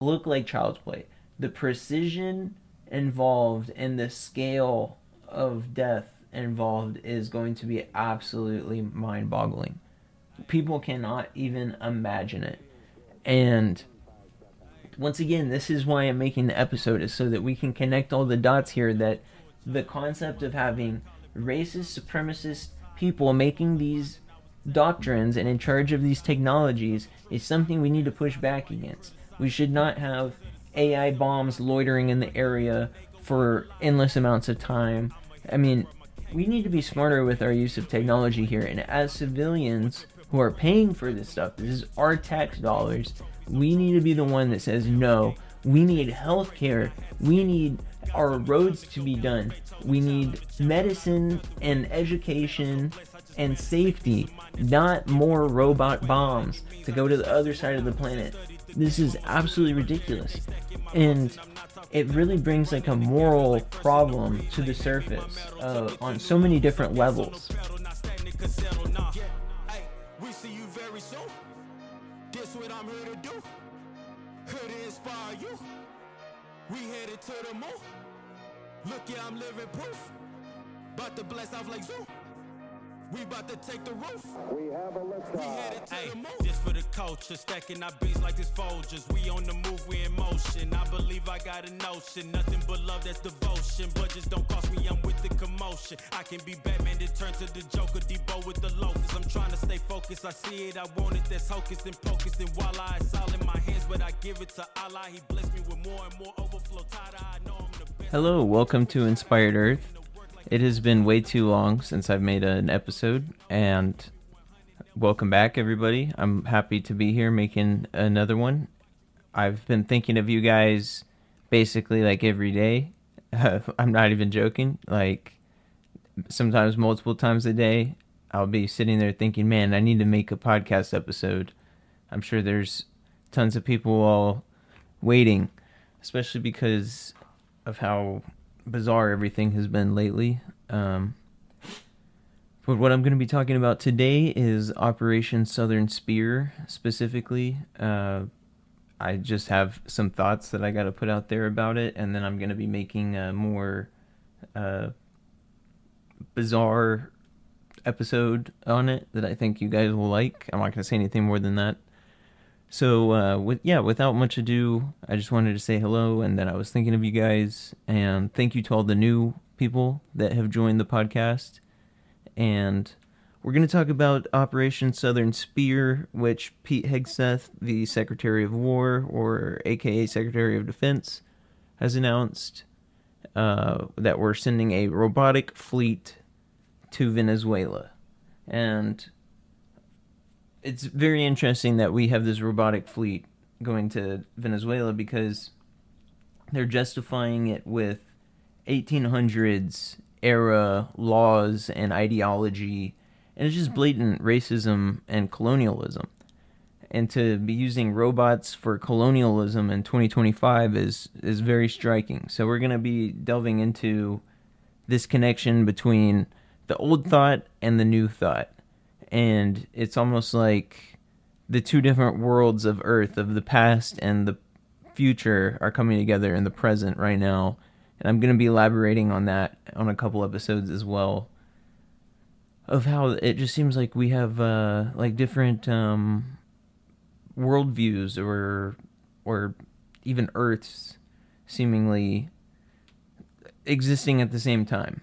look like child's play. The precision involved and the scale of death involved is going to be absolutely mind boggling. People cannot even imagine it. And once again, this is why I'm making the episode, is so that we can connect all the dots here, that the concept of having racist, supremacist people making these doctrines and in charge of these technologies is something we need to push back against. We should not have AI bombs loitering in the area for endless amounts of time. I mean, we need to be smarter with our use of technology here. And as civilians who are paying for this stuff, this is our tax dollars, we need to be the one that says, no, we need health care. We need our roads to be done. We need medicine and education and safety, not more robot bombs to go to the other side of the planet. This is absolutely ridiculous. And it really brings like a moral problem to the surface on so many different levels. We see you very soon. Guess what I'm here to do? Here to inspire you. We headed to the moon. Look, yeah, I'm living proof. About to bless off like Zoo. We about to take the roof. We have a liftoff. We headed to the moon. Just for the culture, stacking our beats like this Folgers. We on the move, we in motion. I believe I got a notion. Nothing but love, that's devotion. Budgets don't cost me, I'm with the commotion. I can be Batman, then turn to the Joker. Debo with the loafers. I'm trying to stay focused. I see it, I want it. That's hocus and pocus. And voila, it's all in my hands, but I give it to Allah. He blessed me with more and more overflow. I know I'm the best. Hello, welcome to Inspired Earth. It has been way too long since I've made an episode, and welcome back, everybody. I'm happy to be here making another one. I've been thinking of you guys basically like every day. I'm not even joking. Like sometimes multiple times a day, I'll be sitting there thinking, man, I need to make a podcast episode. I'm sure there's tons of people all waiting, especially because of how bizarre everything has been lately. But what I'm going to be talking about today is Operation Southern Spear specifically. I just have some thoughts that I got to put out there about it, and then I'm going to be making a more bizarre episode on it that I think you guys will like. I'm not going to say anything more than that. So, without much ado, I just wanted to say hello, and that I was thinking of you guys, and thank you to all the new people that have joined the podcast. And we're going to talk about Operation Southern Spear, which Pete Hegseth, the Secretary of War, or aka Secretary of Defense, has announced that we're sending a robotic fleet to Venezuela. And it's very interesting that we have this robotic fleet going to Venezuela because they're justifying it with 1800s era laws and ideology, and it's just blatant racism and colonialism. And to be using robots for colonialism in 2025 is very striking. So we're going to be delving into this connection between the old thought and the new thought. And it's almost like the two different worlds of Earth, of the past and the future, are coming together in the present right now. And I'm going to be elaborating on that on a couple episodes as well, of how it just seems like we have like different worldviews or even Earths seemingly existing at the same time.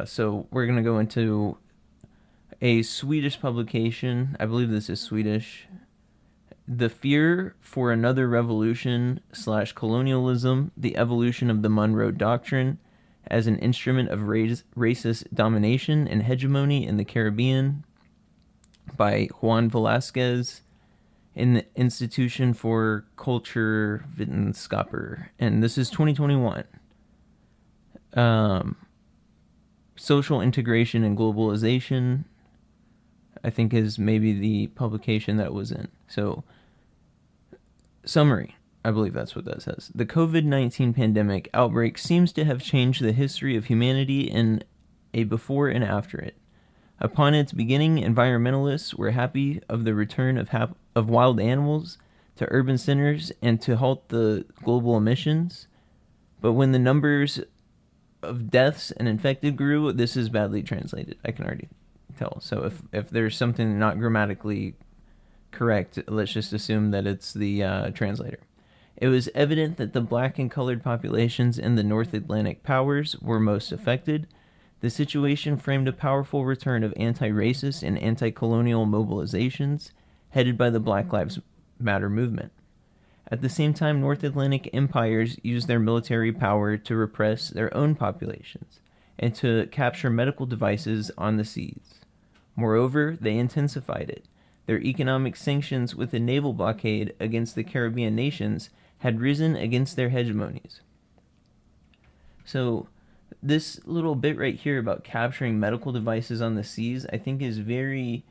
So we're going to go into a Swedish publication. I believe this is Swedish. The Fear for Another Revolution / Colonialism, the Evolution of the Monroe Doctrine as an Instrument of Racist Domination and Hegemony in the Caribbean, by Juan Velasquez in the Institution for Culture Wissenschaper. And this is 2021. Social Integration and Globalization, I think, is maybe the publication that was in. So, summary, I believe that's what that says. The COVID-19 pandemic outbreak seems to have changed the history of humanity in a before and after it. Upon its beginning, environmentalists were happy of the return of wild animals to urban centers and to halt the global emissions. But when the numbers of deaths and infected grew, this is badly translated. I can already tell. So if there's something not grammatically correct, let's just assume that it's the translator. It was evident that the black and colored populations in the North Atlantic powers were most affected. The situation framed a powerful return of anti-racist and anti-colonial mobilizations headed by the Black Lives Matter movement. At the same time, North Atlantic empires used their military power to repress their own populations and to capture medical devices on the seas. Moreover, they intensified it. Their economic sanctions with a naval blockade against the Caribbean nations had risen against their hegemonies. So this little bit right here about capturing medical devices on the seas, I think is very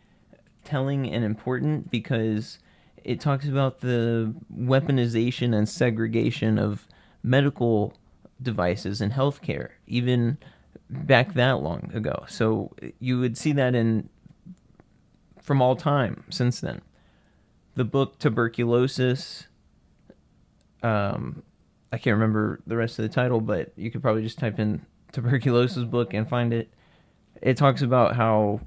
telling and important because it talks about the weaponization and segregation of medical devices and healthcare, even back that long ago. So you would see that from all time since then. The book Tuberculosis, I can't remember the rest of the title, but you could probably just type in tuberculosis book and find it. It talks about how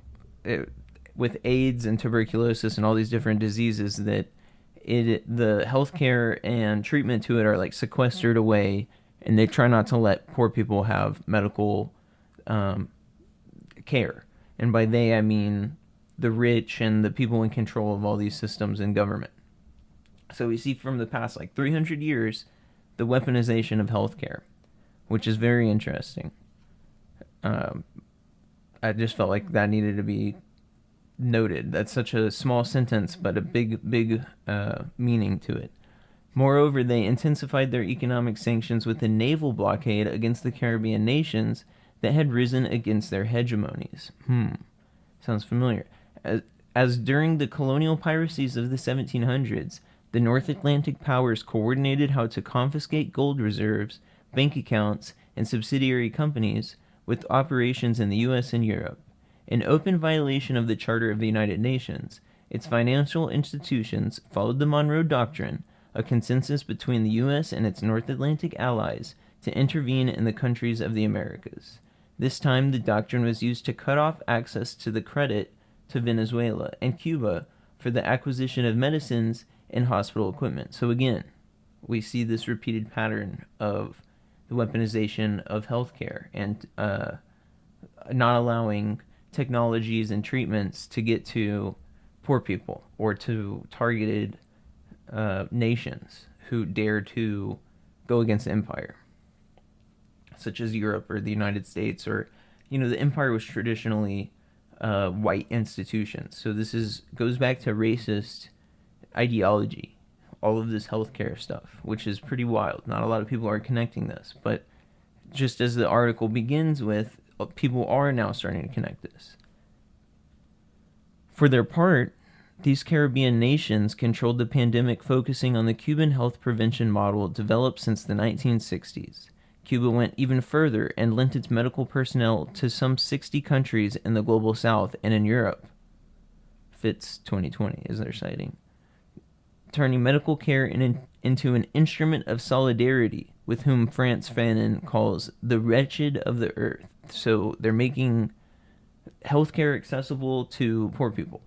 with AIDS and tuberculosis and all these different diseases that the healthcare and treatment to it are like sequestered away, and they try not to let poor people have medical care. And by they, I mean the rich and the people in control of all these systems in government. So we see from the past like 300 years the weaponization of healthcare, which is very interesting. I just felt like that needed to be noted. That's such a small sentence, but a big meaning to it. Moreover, they intensified their economic sanctions with a naval blockade against the Caribbean nations that had risen against their hegemonies. Sounds familiar. As during the colonial piracies of the 1700s, the North Atlantic powers coordinated how to confiscate gold reserves, bank accounts, and subsidiary companies with operations in the U.S. and Europe. In open violation of the Charter of the United Nations, its financial institutions followed the Monroe Doctrine, a consensus between the U.S. and its North Atlantic allies to intervene in the countries of the Americas. This time, the doctrine was used to cut off access to the credit to Venezuela and Cuba for the acquisition of medicines and hospital equipment. So again, we see this repeated pattern of the weaponization of healthcare and not allowing technologies and treatments to get to poor people or to targeted nations who dare to go against the empire, such as Europe or the United States, or the empire was traditionally white institutions. So this goes back to racist ideology, all of this healthcare stuff, which is pretty wild. Not a lot of people are connecting this, but just as the article begins with, people are now starting to connect this. For their part, these Caribbean nations controlled the pandemic, focusing on the Cuban health prevention model developed since the 1960s. Cuba went even further and lent its medical personnel to some 60 countries in the global south and in Europe. Fits 2020 is their citing. Turning medical care into an instrument of solidarity with whom Frantz Fanon calls the wretched of the earth. So they're making healthcare accessible to poor people.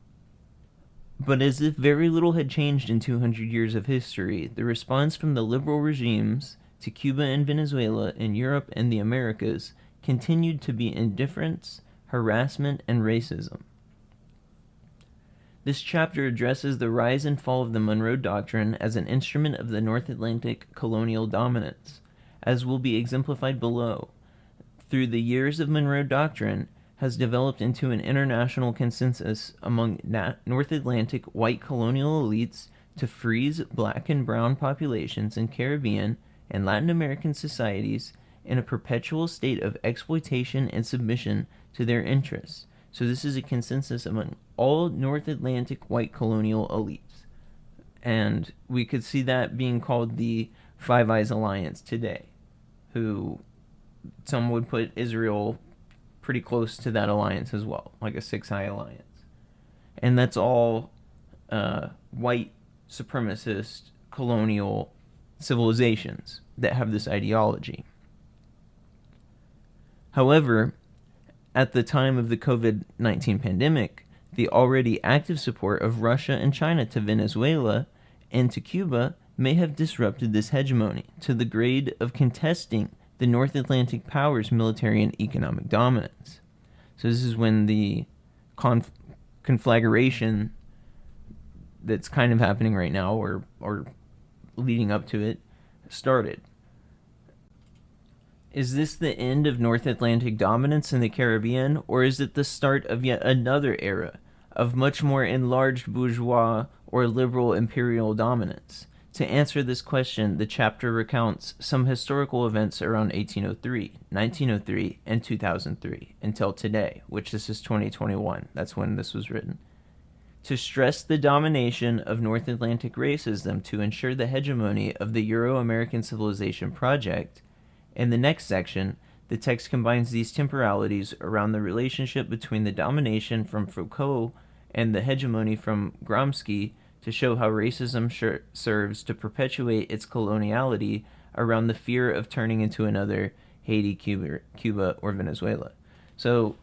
But as if very little had changed in 200 years of history, the response from the liberal regimes to Cuba and Venezuela in Europe and the Americas continued to be indifference, harassment, and racism. This chapter addresses the rise and fall of the Monroe Doctrine as an instrument of the North Atlantic colonial dominance, as will be exemplified below. Through the years of Monroe Doctrine has developed into an international consensus among North Atlantic white colonial elites to freeze black and brown populations in Caribbean and Latin American societies in a perpetual state of exploitation and submission to their interests. So this is a consensus among all North Atlantic white colonial elites. And we could see that being called the Five Eyes Alliance today, who some would put Israel pretty close to that alliance as well, like a Six-Eye Alliance. And that's all white supremacist colonial civilizations that have this ideology. However, at the time of the COVID-19 pandemic, the already active support of Russia and China to Venezuela and to Cuba may have disrupted this hegemony to the grade of contesting the North Atlantic powers' military and economic dominance. So this is when the conflagration that's kind of happening right now, or leading up to it, started. Is this the end of North Atlantic dominance in the Caribbean, or is it the start of yet another era of much more enlarged bourgeois or liberal imperial dominance? To answer this question, the chapter recounts some historical events around 1803, 1903, and 2003 until today, which this is 2021. That's when this was written. To stress the domination of North Atlantic racism to ensure the hegemony of the Euro-American civilization project, in the next section, the text combines these temporalities around the relationship between the domination from Foucault and the hegemony from Gramsci to show how racism serves to perpetuate its coloniality around the fear of turning into another Haiti, Cuba, or Venezuela. So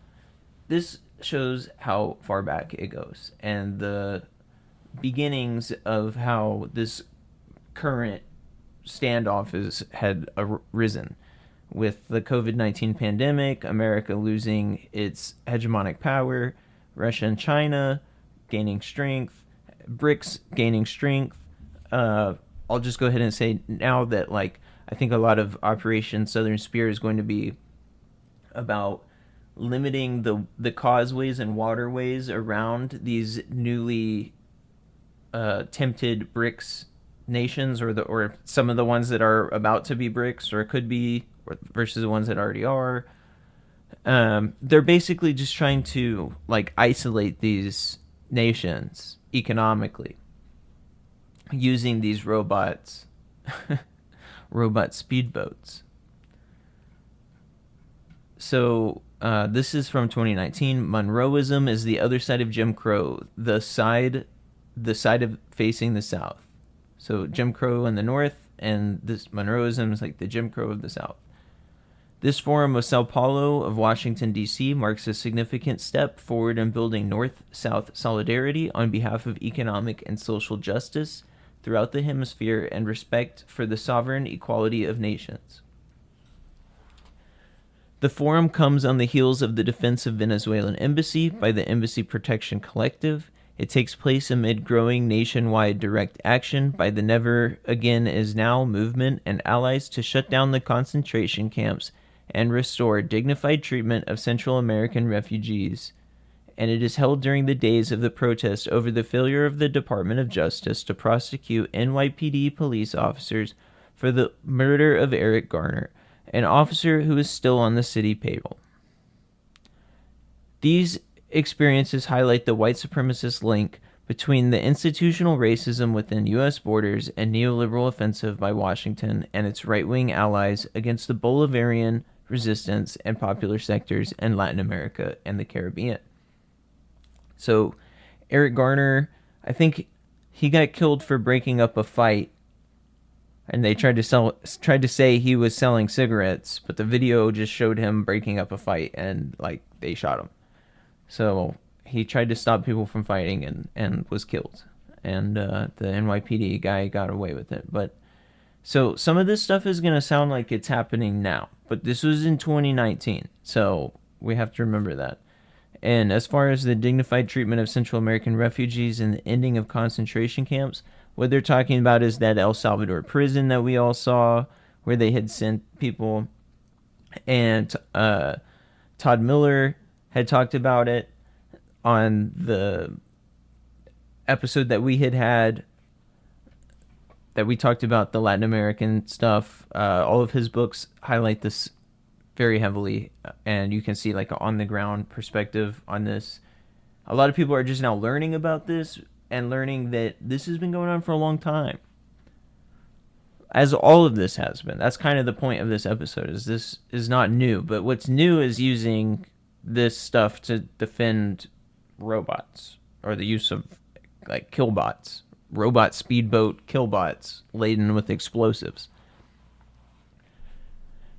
this shows how far back it goes and the beginnings of how this current standoff had arisen. With the COVID-19 pandemic, America losing its hegemonic power, Russia and China gaining strength, BRICS gaining strength. I'll just go ahead and say now that, like, I think a lot of Operation Southern Spear is going to be about limiting the causeways and waterways around these newly tempted BRICS nations, or some of the ones that are about to be BRICS or could be, versus the ones that already are. They're basically just trying to, like, isolate these nations economically using these robot speedboats. So this is from 2019. Monroeism is the other side of Jim Crow, the side of facing the South. So Jim Crow in the North, and this Monroeism is like the Jim Crow of the South. This forum of Sao Paulo of Washington, D.C. marks a significant step forward in building North-South solidarity on behalf of economic and social justice throughout the hemisphere and respect for the sovereign equality of nations. The forum comes on the heels of the defense of Venezuelan embassy by the Embassy Protection Collective. It takes place amid growing nationwide direct action by the Never Again Is Now movement and allies to shut down the concentration camps and restore dignified treatment of Central American refugees. And it is held during the days of the protest over the failure of the Department of Justice to prosecute NYPD police officers for the murder of Eric Garner, an officer who is still on the city payroll. These experiences highlight the white supremacist link between the institutional racism within U.S. borders and neoliberal offensive by Washington and its right-wing allies against the Bolivarian resistance and popular sectors in Latin America and the Caribbean. So Eric Garner, I think he got killed for breaking up a fight, and they tried to say he was selling cigarettes, but the video just showed him breaking up a fight, and, like, they shot him. So he tried to stop people from fighting and was killed. And the NYPD guy got away with it. But so some of this stuff is going to sound like it's happening now, but this was in 2019. So we have to remember that. And as far as the dignified treatment of Central American refugees and the ending of concentration camps, what they're talking about is that El Salvador prison that we all saw, where they had sent people. And Todd Miller had talked about it on the episode that we had that we talked about the Latin American stuff. All of his books highlight this very heavily, and you can see, like, an on-the-ground perspective on this. A lot of people are just now learning about this and learning that this has been going on for a long time, as all of this has been. That's kind of the point of this episode, is this is not new, but what's new is using this stuff to defend robots, or the use of, like, killbots, robot speedboat killbots laden with explosives.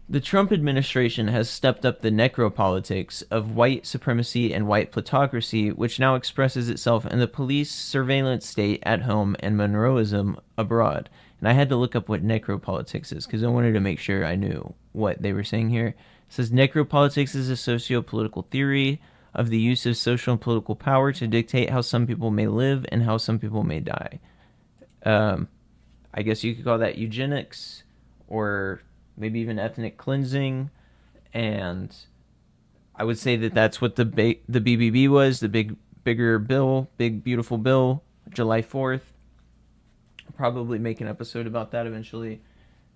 The Trump administration has stepped up the necropolitics of white supremacy and white plutocracy, which now expresses itself in the police surveillance state at home and Monroeism abroad. And I had to look up what necropolitics is because I wanted to make sure I knew what they were saying here. It says necropolitics is a socio-political theory of the use of social and political power to dictate how some people may live and how some people may die. I guess you could call that eugenics or maybe even ethnic cleansing, and I would say that that's what the BBB was, the big beautiful bill, July 4th. I'll probably make an episode about that eventually.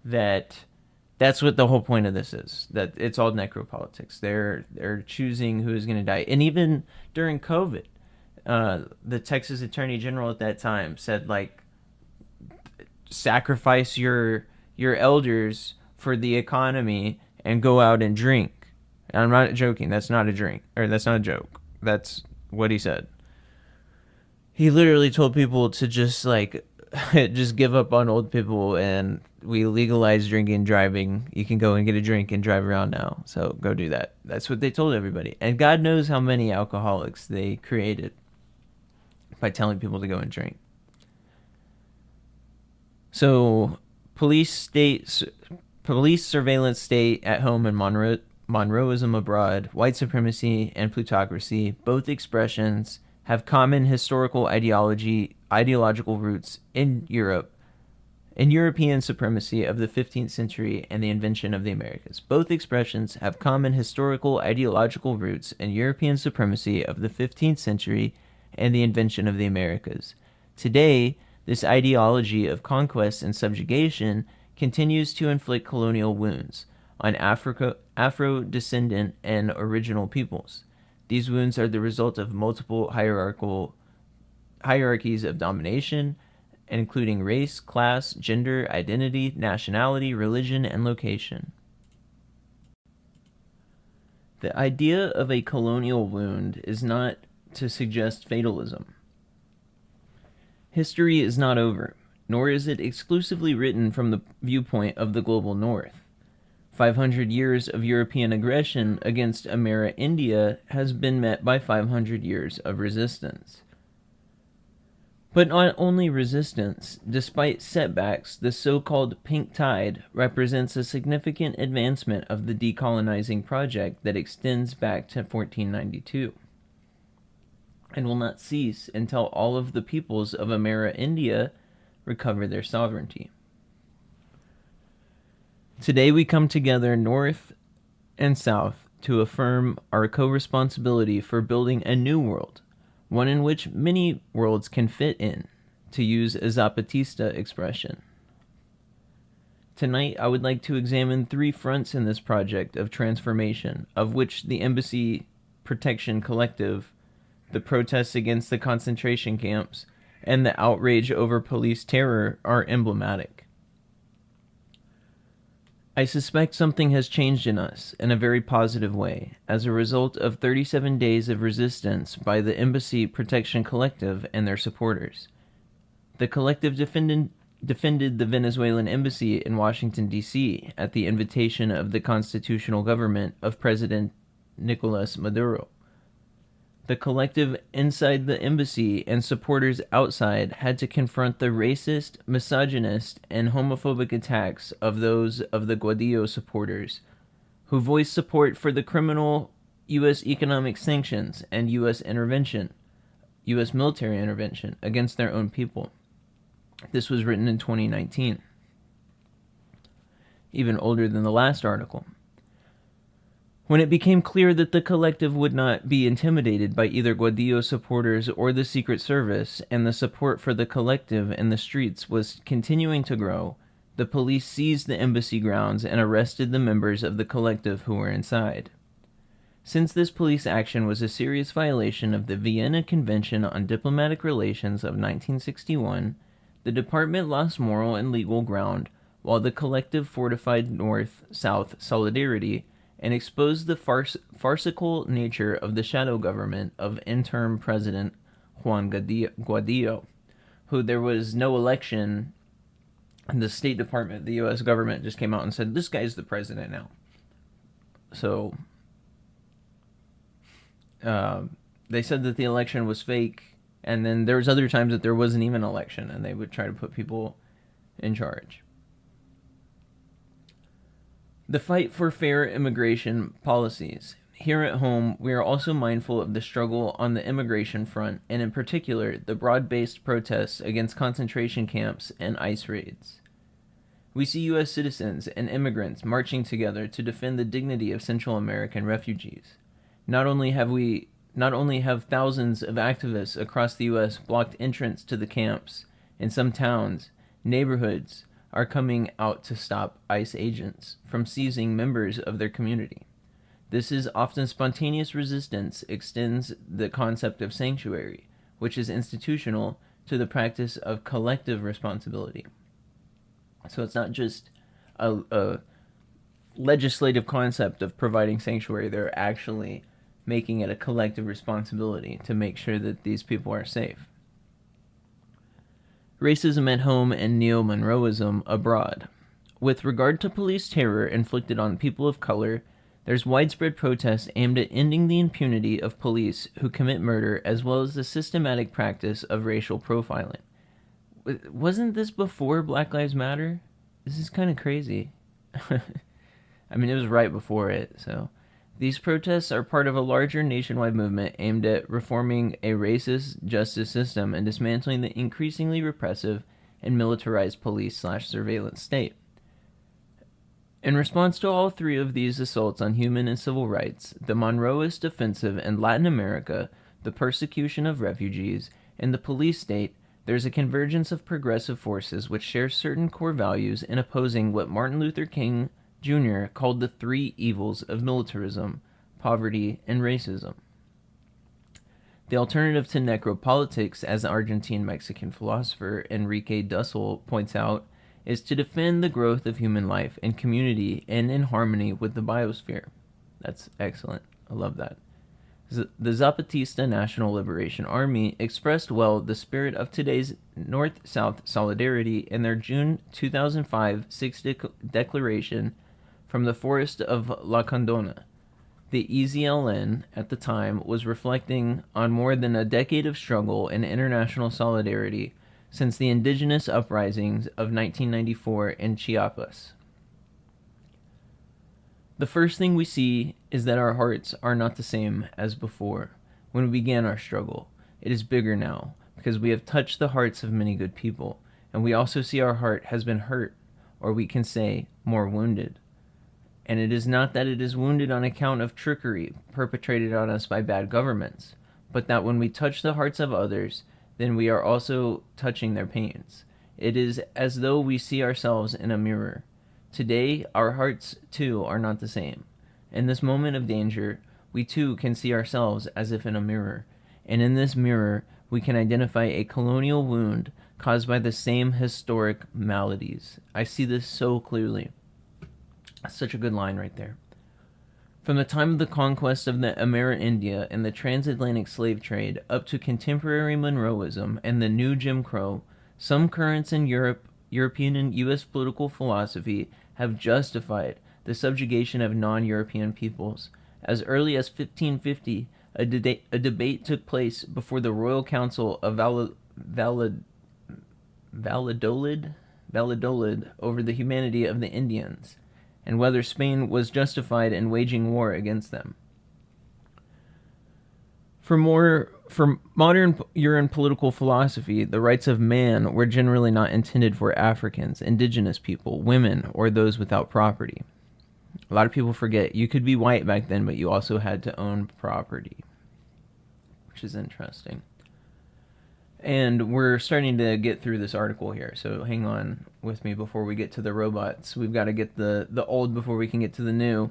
That's what the whole point of this is, that it's all necropolitics. They're choosing who is going to die. And even during COVID, the Texas Attorney General at that time said, like, sacrifice your elders for the economy and go out and drink. And I'm not joking. That's not a drink, or that's not a joke. That's what he said. He literally told people to just just give up on old people, and we legalize drinking and driving. You can go and get a drink and drive around now. So go do that. That's what they told everybody. And God knows how many alcoholics they created by telling people to go and drink. So police surveillance state at home and Monroeism abroad, white supremacy and plutocracy, both expressions have common historical ideological roots in Europe, in European supremacy of the 15th century and the invention of the Americas. Both expressions have common historical ideological roots in European supremacy of the 15th century and the invention of the Americas. Today, this ideology of conquest and subjugation continues to inflict colonial wounds on Afro-descendant and original peoples. These wounds are the result of multiple hierarchies of domination, including race, class, gender, identity, nationality, religion, and location. The idea of a colonial wound is not to suggest fatalism. History is not over, nor is it exclusively written from the viewpoint of the global north. 500 years of European aggression against India has been met by 500 years of resistance. But not only resistance, despite setbacks, the so-called pink tide represents a significant advancement of the decolonizing project that extends back to 1492. And will not cease until all of the peoples of India recover their sovereignty. Today we come together north and south to affirm our co-responsibility for building a new world, one in which many worlds can fit in, to use a Zapatista expression. Tonight I would like to examine 3 fronts in this project of transformation, of which the Embassy Protection Collective, the protests against the concentration camps, and the outrage over police terror are emblematic. I suspect something has changed in us in a very positive way as a result of 37 days of resistance by the Embassy Protection Collective and their supporters. The collective defended the Venezuelan embassy in Washington, D.C. at the invitation of the constitutional government of President Nicolas Maduro. The collective inside the embassy and supporters outside had to confront the racist, misogynist, and homophobic attacks of those of the Guaidó supporters, who voiced support for the criminal U.S. economic sanctions and U.S. military intervention against their own people. This was written in 2019, even older than the last article. When it became clear that the collective would not be intimidated by either Guaidó supporters or the Secret Service, and the support for the collective in the streets was continuing to grow, the police seized the embassy grounds and arrested the members of the collective who were inside. Since this police action was a serious violation of the Vienna Convention on Diplomatic Relations of 1961, the department lost moral and legal ground, while the collective fortified North-South solidarity and exposed the farcical nature of the shadow government of interim President Juan Guaidó, who there was no election, and the State Department, the U.S. government, just came out and said, this guy's the president now. So they said that the election was fake, and then there was other times that there wasn't even an election, and they would try to put people in charge. The fight for fair immigration policies. Here at home, we are also mindful of the struggle on the immigration front, and in particular, the broad-based protests against concentration camps and ICE raids. We see U.S. citizens and immigrants marching together to defend the dignity of Central American refugees. Not only have thousands of activists across the U.S. blocked entrance to the camps, in some towns, neighborhoods are coming out to stop ICE agents from seizing members of their community. This is often spontaneous resistance extends the concept of sanctuary, which is institutional to the practice of collective responsibility. So it's not just a legislative concept of providing sanctuary, they're actually making it a collective responsibility to make sure that these people are safe. Racism at home and Neomonroeism abroad. With regard to police terror inflicted on people of color, there's widespread protests aimed at ending the impunity of police who commit murder, as well as the systematic practice of racial profiling. Wasn't this before Black Lives Matter? This is kind of crazy. I mean, it was right before it, so. These protests are part of a larger nationwide movement aimed at reforming a racist justice system and dismantling the increasingly repressive and militarized police/surveillance state. In response to all three of these assaults on human and civil rights, the Monroeist offensive in Latin America, the persecution of refugees, and the police state, there's a convergence of progressive forces which share certain core values in opposing what Martin Luther King Jr. called the three evils of militarism, poverty, and racism. The alternative to necropolitics, as the Argentine-Mexican philosopher Enrique Dussel points out, is to defend the growth of human life and community and in harmony with the biosphere. That's excellent. I love that. The Zapatista National Liberation Army expressed well the spirit of today's North-South solidarity in their June 2005 Sixth Declaration from the forest of La Condona. The EZLN at the time was reflecting on more than a decade of struggle and international solidarity since the indigenous uprisings of 1994 in Chiapas. The first thing we see is that our hearts are not the same as before when we began our struggle. It is bigger now because we have touched the hearts of many good people, and we also see our heart has been hurt, or we can say more wounded. And it is not that it is wounded on account of trickery perpetrated on us by bad governments, but that when we touch the hearts of others, then we are also touching their pains. It is as though we see ourselves in a mirror. Today, our hearts, too, are not the same. In this moment of danger, we too can see ourselves as if in a mirror, and in this mirror, we can identify a colonial wound caused by the same historic maladies. I see this so clearly. Such a good line right there. From the time of the conquest of the Amerindia and the transatlantic slave trade up to contemporary Monroeism and the new Jim Crow, some currents in European and U.S. political philosophy have justified the subjugation of non-European peoples. As early as 1550, a debate took place before the Royal Council of Valladolid over the humanity of the Indians, and whether Spain was justified in waging war against them. For modern European political philosophy, the rights of man were generally not intended for Africans, indigenous people, women, or those without property. A lot of people forget you could be white back then, but you also had to own property, which is interesting. And we're starting to get through this article here, so hang on with me before we get to the robots. We've got to get the old before we can get to the new.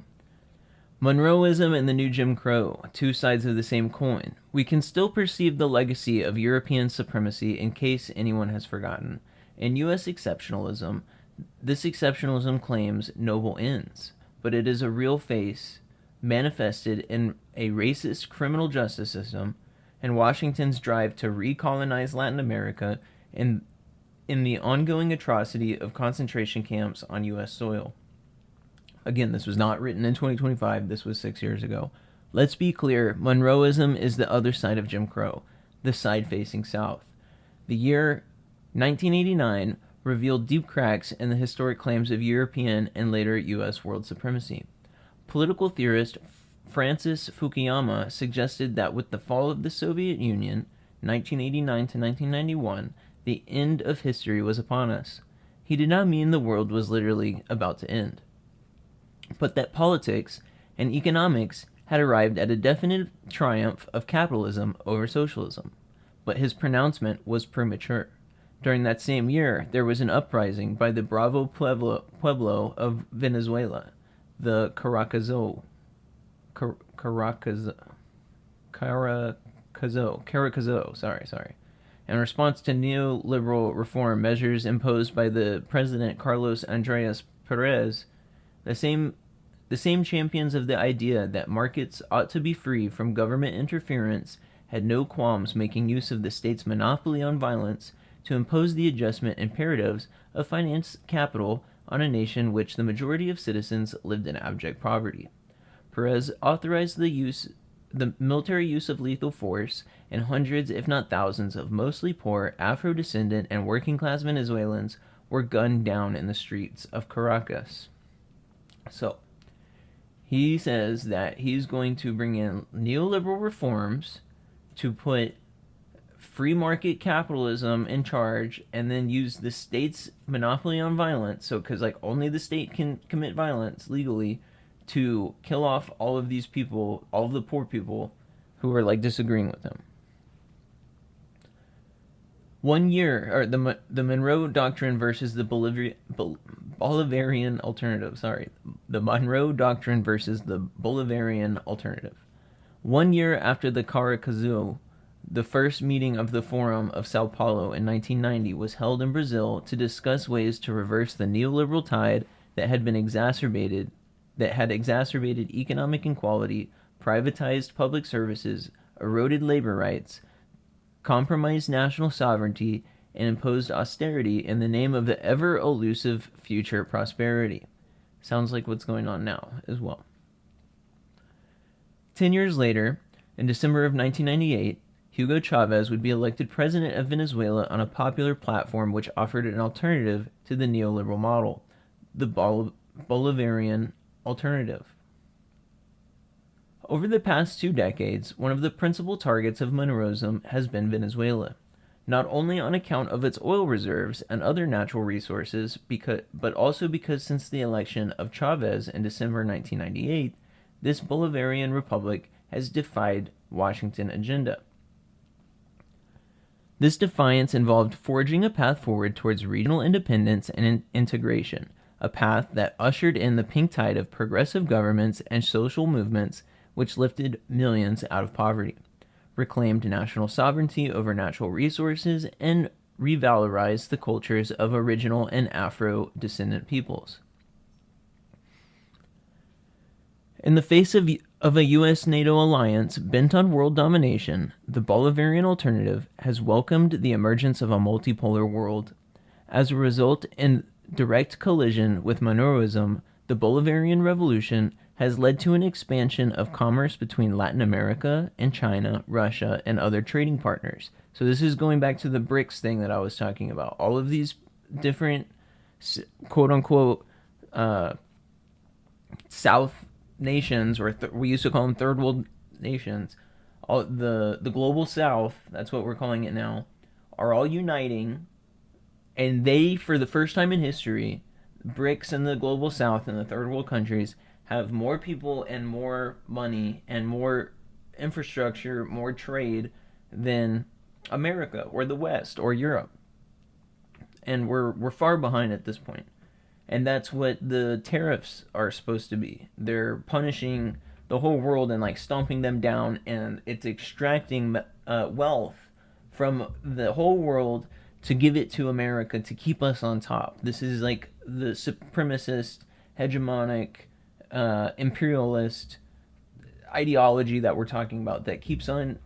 Monroeism and the new Jim Crow, two sides of the same coin. We can still perceive the legacy of European supremacy in case anyone has forgotten. In U.S. exceptionalism, this exceptionalism claims noble ends, but it is a real face manifested in a racist criminal justice system and Washington's drive to recolonize Latin America and in the ongoing atrocity of concentration camps on U.S. soil. Again, this was not written in 2025, this was 6 years ago. Let's be clear, Monroeism is the other side of Jim Crow, the side facing south. The year 1989 revealed deep cracks in the historic claims of European and later U.S. world supremacy. Political theorist Francis Fukuyama suggested that with the fall of the Soviet Union, 1989 to 1991, the end of history was upon us. He did not mean the world was literally about to end, but that politics and economics had arrived at a definite triumph of capitalism over socialism. But his pronouncement was premature. During that same year, there was an uprising by the Bravo Pueblo of Venezuela, the Caracazo, in response to neoliberal reform measures imposed by the President Carlos Andrés Perez. The same champions of the idea that markets ought to be free from government interference had no qualms making use of the state's monopoly on violence to impose the adjustment imperatives of finance capital on a nation which the majority of citizens lived in abject poverty. Perez authorized the military use of lethal force, and hundreds, if not thousands, of mostly poor, Afro-descendant, and working-class Venezuelans were gunned down in the streets of Caracas. So, he says that he's going to bring in neoliberal reforms to put free market capitalism in charge, and then use the state's monopoly on violence, so because like only the state can commit violence legally, to kill off all of these people, all of the poor people who are like disagreeing with him. 1 year, or the Monroe Doctrine versus the Bolivarian alternative. The Monroe Doctrine versus the Bolivarian alternative. 1 year after the Caracazo, the first meeting of the Forum of Sao Paulo in 1990 was held in Brazil to discuss ways to reverse the neoliberal tide that had exacerbated economic inequality, privatized public services, eroded labor rights, compromised national sovereignty, and imposed austerity in the name of the ever-elusive future prosperity. Sounds like what's going on now as well. 10 years later, in December of 1998, Hugo Chavez would be elected president of Venezuela on a popular platform which offered an alternative to the neoliberal model, the Bolivarian alternative. Over the past 2 decades, one of the principal targets of Monroeism has been Venezuela, not only on account of its oil reserves and other natural resources, but also because since the election of Chavez in December 1998, this Bolivarian republic has defied Washington agenda. This defiance involved forging a path forward towards regional independence and integration, a path that ushered in the pink tide of progressive governments and social movements which lifted millions out of poverty, reclaimed national sovereignty over natural resources, and revalorized the cultures of original and Afro-descendant peoples. In the face of a U.S.-NATO alliance bent on world domination, the Bolivarian alternative has welcomed the emergence of a multipolar world. As a result, in direct collision with Monroeism, the Bolivarian Revolution has led to an expansion of commerce between Latin America and China, Russia, and other trading partners. So this is going back to the BRICS thing that I was talking about. All of these different, quote-unquote, South nations, or we used to call them third world nations, all the global South, that's what we're calling it now, are all uniting, and they, for the first time in history, BRICS and the global South and the third world countries have more people and more money and more infrastructure, more trade than America or the West or Europe. And we're far behind at this point. And that's what the tariffs are supposed to be. They're punishing the whole world and like stomping them down, and it's extracting wealth from the whole world to give it to America to keep us on top. This is like the supremacist, hegemonic, imperialist ideology that we're talking about that keeps on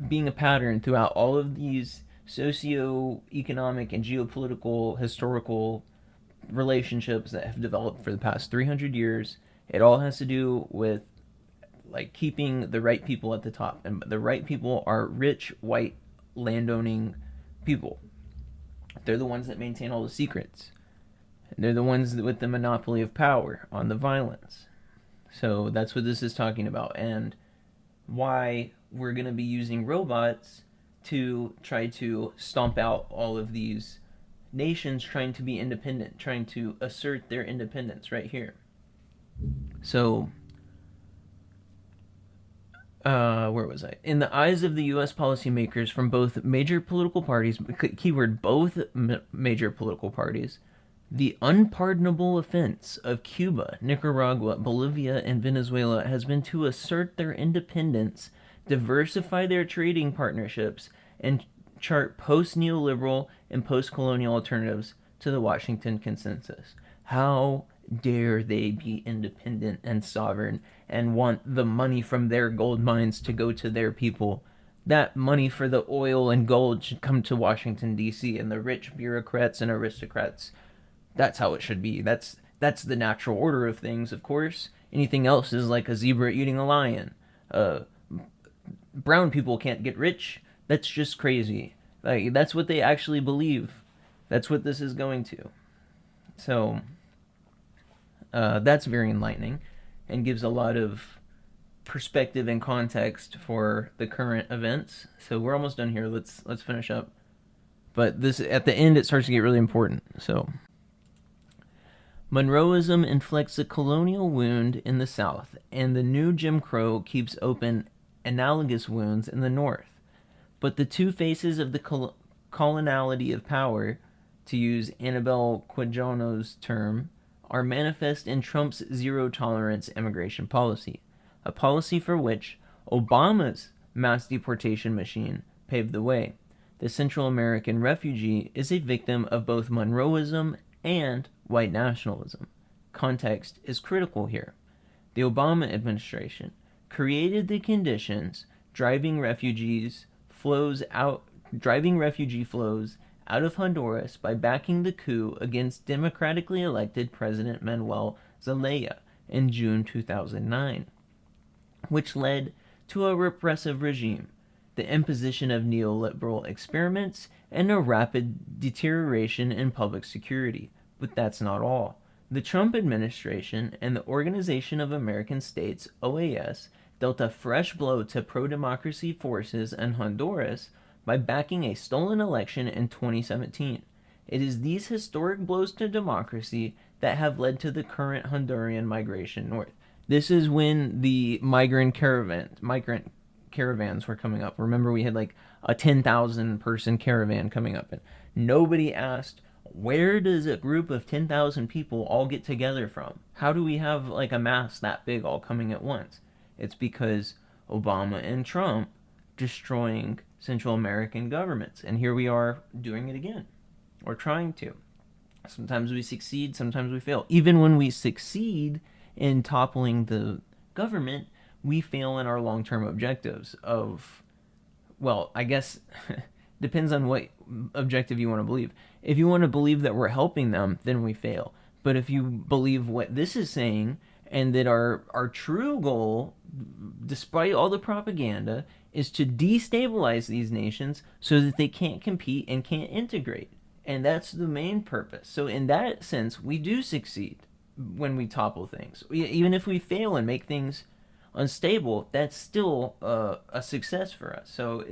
being a pattern throughout all of these socio-economic and geopolitical historical relationships that have developed for the past 300 years. It all has to do with like keeping the right people at the top, and the right people are rich white landowning people. They're the ones that maintain all the secrets. They're the ones with the monopoly of power on the violence. So that's what this is talking about, and why we're going to be using robots to try to stomp out all of these nations trying to be independent, trying to assert their independence right here. So, where was I? In the eyes of the U.S. policymakers from both major political parties, keyword both major political parties, the unpardonable offense of Cuba, Nicaragua, Bolivia, and Venezuela has been to assert their independence, diversify their trading partnerships, and chart post-neoliberal and post-colonial alternatives to the Washington Consensus. How dare they be independent and sovereign and want the money from their gold mines to go to their people? That money for the oil and gold should come to Washington, D.C., and the rich bureaucrats and aristocrats. That's how it should be. That's the natural order of things, of course. Anything else is like a zebra eating a lion. Brown people can't get rich. That's just crazy. Like, that's what they actually believe. That's what this is going to. So, that's very enlightening and gives a lot of perspective and context for the current events. So we're almost done here. Let's finish up. But this, at the end, it starts to get really important. So, Monroeism inflicts a colonial wound in the South, and the new Jim Crow keeps open analogous wounds in the North. But the two faces of the coloniality of power, to use Annabelle Quijano's term, are manifest in Trump's zero-tolerance immigration policy, a policy for which Obama's mass deportation machine paved the way. The Central American refugee is a victim of both Monroeism and white nationalism. Context is critical here. The Obama administration created the conditions driving refugee flows out of Honduras by backing the coup against democratically elected President Manuel Zelaya in June 2009, which led to a repressive regime, the imposition of neoliberal experiments, and a rapid deterioration in public security. But that's not all. The Trump administration and the Organization of American States, OAS, dealt a fresh blow to pro-democracy forces in Honduras by backing a stolen election in 2017. It is these historic blows to democracy that have led to the current Honduran migration north. This is when the migrant caravans were coming up. Remember, we had like a 10,000 person caravan coming up, and nobody asked, where does a group of 10,000 people all get together from? How do we have like a mass that big all coming at once? It's because Obama and Trump destroying Central American governments. And here we are doing it again. Or trying to. Sometimes we succeed, sometimes we fail. Even when we succeed in toppling the government, we fail in our long-term objectives of, well, I guess depends on what objective you want to believe. If you want to believe that we're helping them, then we fail. But if you believe what this is saying, and that our true goal, despite all the propaganda, is to destabilize these nations so that they can't compete and can't integrate. And that's the main purpose. So in that sense, we do succeed when we topple things. Even if we fail and make things unstable, that's still a success for us. So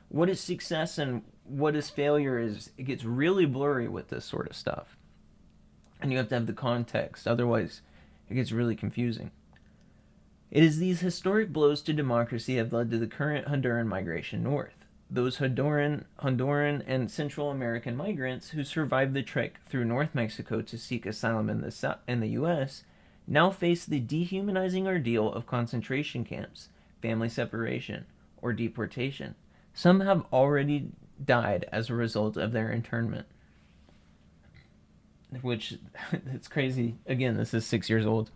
what is success and what is failure it gets really blurry with this sort of stuff. And you have to have the context. Otherwise, it gets really confusing. It is these historic blows to democracy have led to the current Honduran migration north. Those Honduran and Central American migrants who survived the trek through North Mexico to seek asylum in the U.S. now face the dehumanizing ordeal of concentration camps, family separation, or deportation. Some have already died as a result of their internment. Which, it's crazy. Again, this is 6 years old.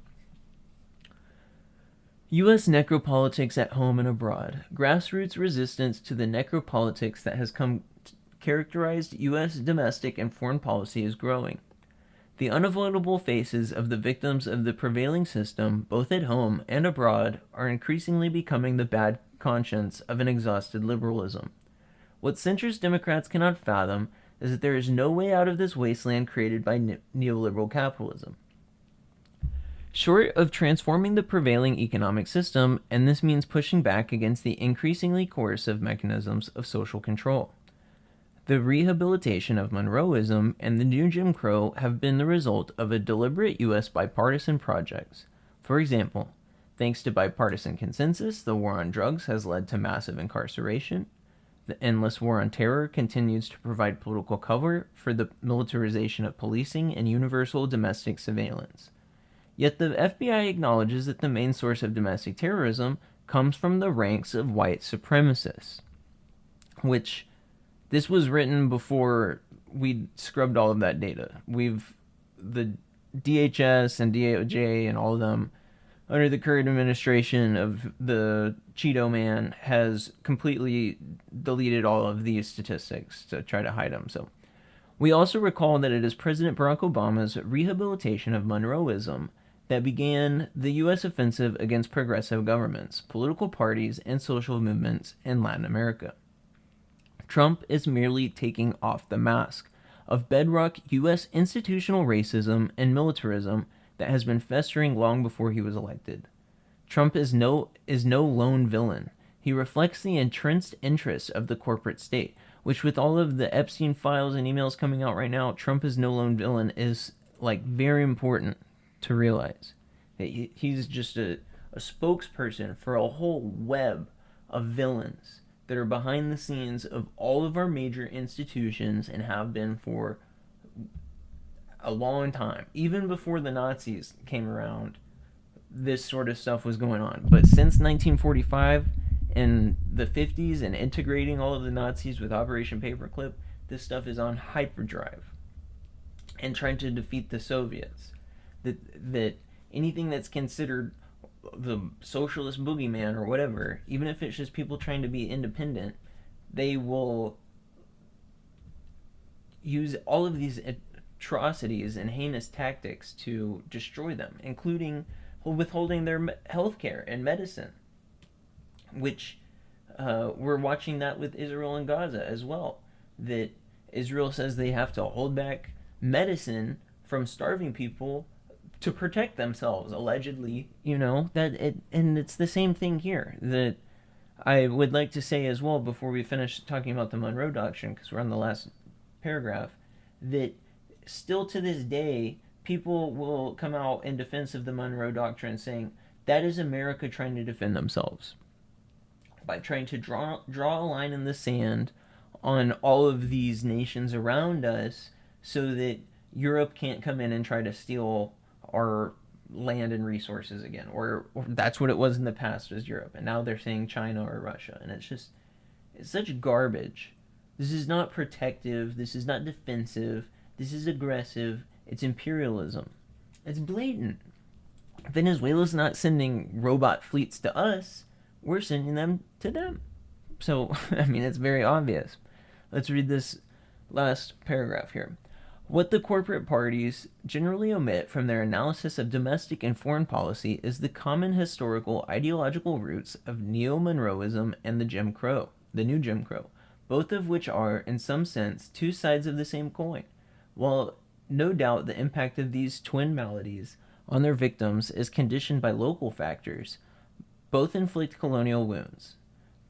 U.S. necropolitics at home and abroad. Grassroots resistance to the necropolitics that has characterized U.S. domestic and foreign policy is growing. The unavoidable faces of the victims of the prevailing system, both at home and abroad, are increasingly becoming the bad conscience of an exhausted liberalism. What centrist Democrats cannot fathom is that there is no way out of this wasteland created by neoliberal capitalism. Short of transforming the prevailing economic system, and this means pushing back against the increasingly coercive mechanisms of social control. The rehabilitation of Monroeism and the new Jim Crow have been the result of a deliberate U.S. bipartisan projects. For example, thanks to bipartisan consensus, the war on drugs has led to massive incarceration. The endless war on terror continues to provide political cover for the militarization of policing and universal domestic surveillance. Yet the FBI acknowledges that the main source of domestic terrorism comes from the ranks of white supremacists, which this was written before we scrubbed all of that data. The DHS and DOJ and all of them, under the current administration of the Cheeto man, has completely deleted all of these statistics to try to hide them. So we also recall that it is President Barack Obama's rehabilitation of Monroeism that began the U.S. offensive against progressive governments, political parties, and social movements in Latin America. Trump is merely taking off the mask of bedrock U.S. institutional racism and militarism that has been festering long before he was elected. Trump is no lone villain. He reflects the entrenched interests of the corporate state, which, with all of the Epstein files and emails coming out right now, Trump is no lone villain is very important to realize. That he's just a spokesperson for a whole web of villains that are behind the scenes of all of our major institutions and have been for a long time. Even before the Nazis came around, this sort of stuff was going on. But since 1945 and the 50s and integrating all of the Nazis with Operation Paperclip, this stuff is on hyperdrive and trying to defeat the Soviets. That anything that's considered the socialist boogeyman or whatever, even if it's just people trying to be independent, they will use all of these atrocities and heinous tactics to destroy them, including withholding their health care and medicine, which we're watching that with Israel and Gaza as well. That Israel says they have to hold back medicine from starving people to protect themselves, allegedly, and it's the same thing here. That I would like to say as well, before we finish talking about the Monroe Doctrine, because we're on the last paragraph, that still to this day, people will come out in defense of the Monroe Doctrine saying, that is America trying to defend themselves. By trying to draw a line in the sand on all of these nations around us so that Europe can't come in and try to steal our land and resources again, or that's what it was in the past, was Europe, and now they're saying China or Russia, and it's such garbage. This is not protective, this is not defensive, this is aggressive, it's imperialism. It's blatant. Venezuela's not sending robot fleets to us, we're sending them to them. So, it's very obvious. Let's read this last paragraph here. What the corporate parties generally omit from their analysis of domestic and foreign policy is the common historical ideological roots of Neomonroeism and the new Jim Crow, both of which are, in some sense, two sides of the same coin. While no doubt the impact of these twin maladies on their victims is conditioned by local factors, both inflict colonial wounds.